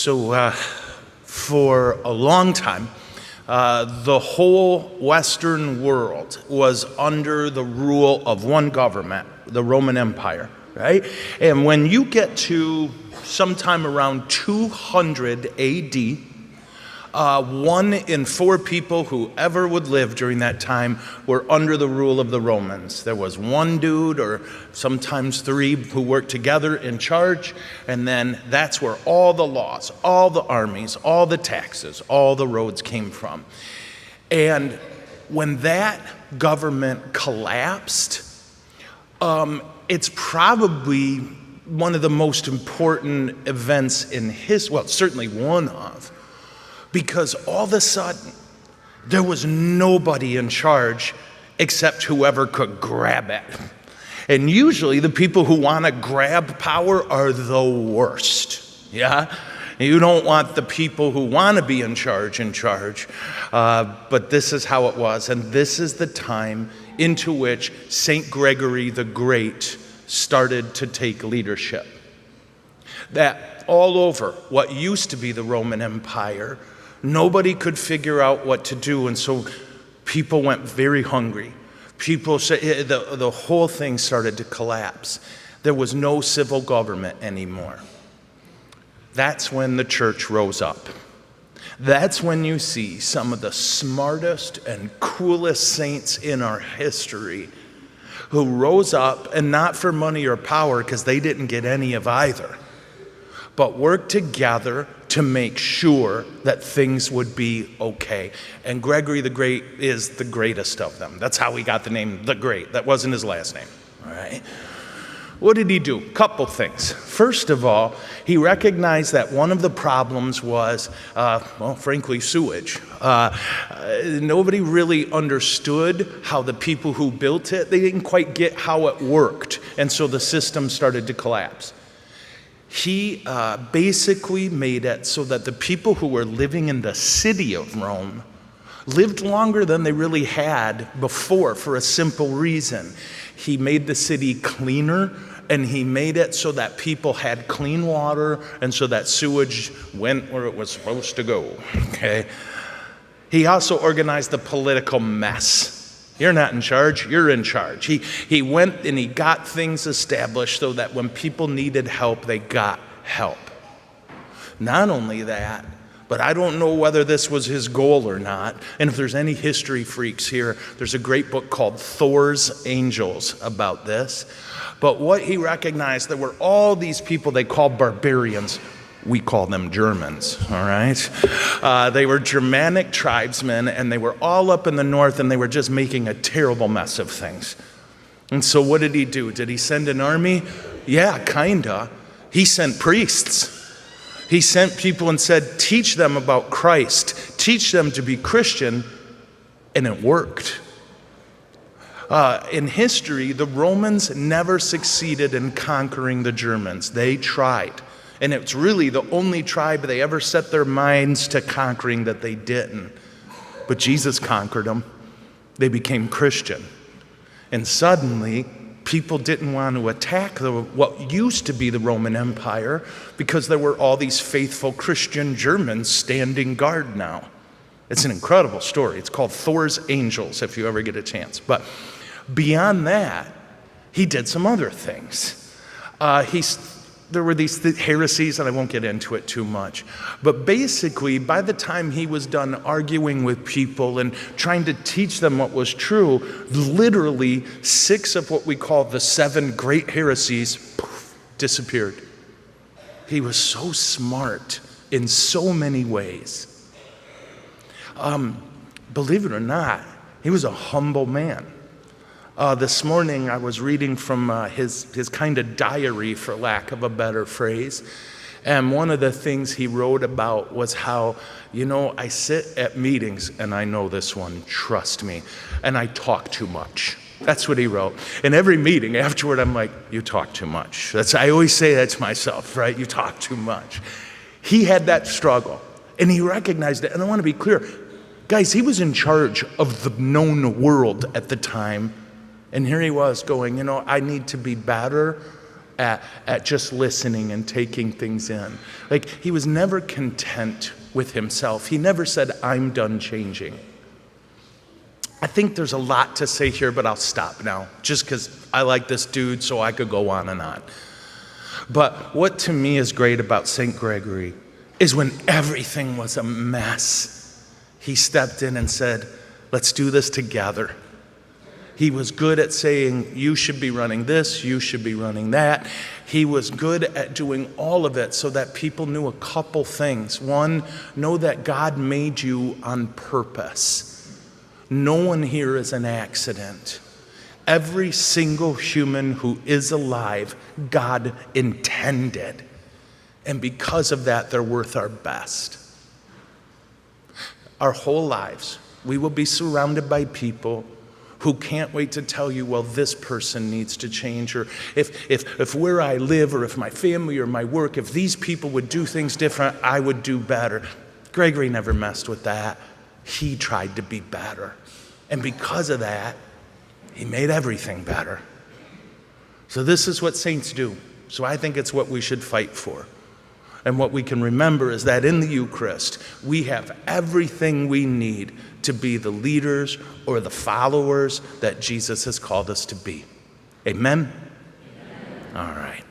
So for a long time, the whole Western world was under the rule of one government, the Roman Empire, right? And when you get to sometime around 200 AD, 1 in 4 people who ever would live during that time were under the rule of the Romans. There was one dude, or sometimes 3, who worked together in charge, and then that's where all the laws, all the armies, all the taxes, all the roads came from. And when that government collapsed, it's probably one of the most important events in history, well, certainly one of, because all of a sudden, there was nobody in charge except whoever could grab it. And usually the people who want to grab power are the worst, yeah? You don't want the people who want to be in charge, but this is how it was. And this is the time into which St. Gregory the Great started to take leadership. That all over what used to be the Roman Empire, nobody could figure out what to do, and so people went very hungry. People said the whole thing started to collapse. There was no civil government anymore. That's when the church rose up. That's when you see some of the smartest and coolest saints in our history who rose up, and not for money or power, because they didn't get any of either, but worked together to make sure that things would be okay. And Gregory the Great is the greatest of them. That's how he got the name The Great. That wasn't his last name, all right? What did he do? Couple things. First of all, he recognized that one of the problems was, well, frankly, sewage. Nobody really understood how the people who built it, they didn't quite get how it worked, and so the system started to collapse. He basically made it so that the people who were living in the city of Rome lived longer than they really had before, for a simple reason. He made the city cleaner, and he made it so that people had clean water, and so that sewage went where it was supposed to go, okay? He also organized the political mess. You're not in charge, you're in charge. He went and he got things established so that when people needed help, they got help. Not only that, but I don't know whether this was his goal or not. And if there's any history freaks here, there's a great book called Thor's Angels about this. But what he recognized, there were all these people they called barbarians. We call them Germans, all right? They were Germanic tribesmen, and they were all up in the north, and they were just making a terrible mess of things. And so what did he do? Did he send an army? Yeah, kinda. He sent priests. He sent people and said, teach them about Christ. Teach them to be Christian, and it worked. In history, the Romans never succeeded in conquering the Germans. They tried. And it's really the only tribe they ever set their minds to conquering that they didn't. But Jesus conquered them. They became Christian. And suddenly, people didn't want to attack what used to be the Roman Empire, because there were all these faithful Christian Germans standing guard now. It's an incredible story. It's called Thor's Angels, if you ever get a chance. But beyond that, he did some other things. There were these heresies, and I won't get into it too much. But basically, by the time he was done arguing with people and trying to teach them what was true, literally 6 of what we call the 7 great heresies disappeared. He was so smart in so many ways. Believe it or not, he was a humble man. This morning I was reading from his kind of diary, for lack of a better phrase, and one of the things he wrote about was how, I sit at meetings, and I know this one, trust me, and I talk too much. That's what he wrote. In every meeting afterward, I'm like, you talk too much. I always say that to myself, right? You talk too much. He had that struggle, and he recognized it, and I want to be clear. Guys, he was in charge of the known world at the time. And here he was going, I need to be better at just listening and taking things in. Like, he was never content with himself. He never said, I'm done changing. I think there's a lot to say here, but I'll stop now, just because I like this dude, so I could go on and on. But what to me is great about St. Gregory is when everything was a mess, he stepped in and said, let's do this together. He was good at saying, you should be running this, you should be running that. He was good at doing all of it so that people knew a couple things. One, know that God made you on purpose. No one here is an accident. Every single human who is alive, God intended. And because of that, they're worth our best. Our whole lives, we will be surrounded by people who can't wait to tell you, well, this person needs to change, or if where I live, or if my family or my work, if these people would do things different, I would do better. Gregory never messed with that. He tried to be better. And because of that, he made everything better. So this is what saints do. So I think it's what we should fight for. And what we can remember is that in the Eucharist, we have everything we need to be the leaders or the followers that Jesus has called us to be. Amen? Amen. All right.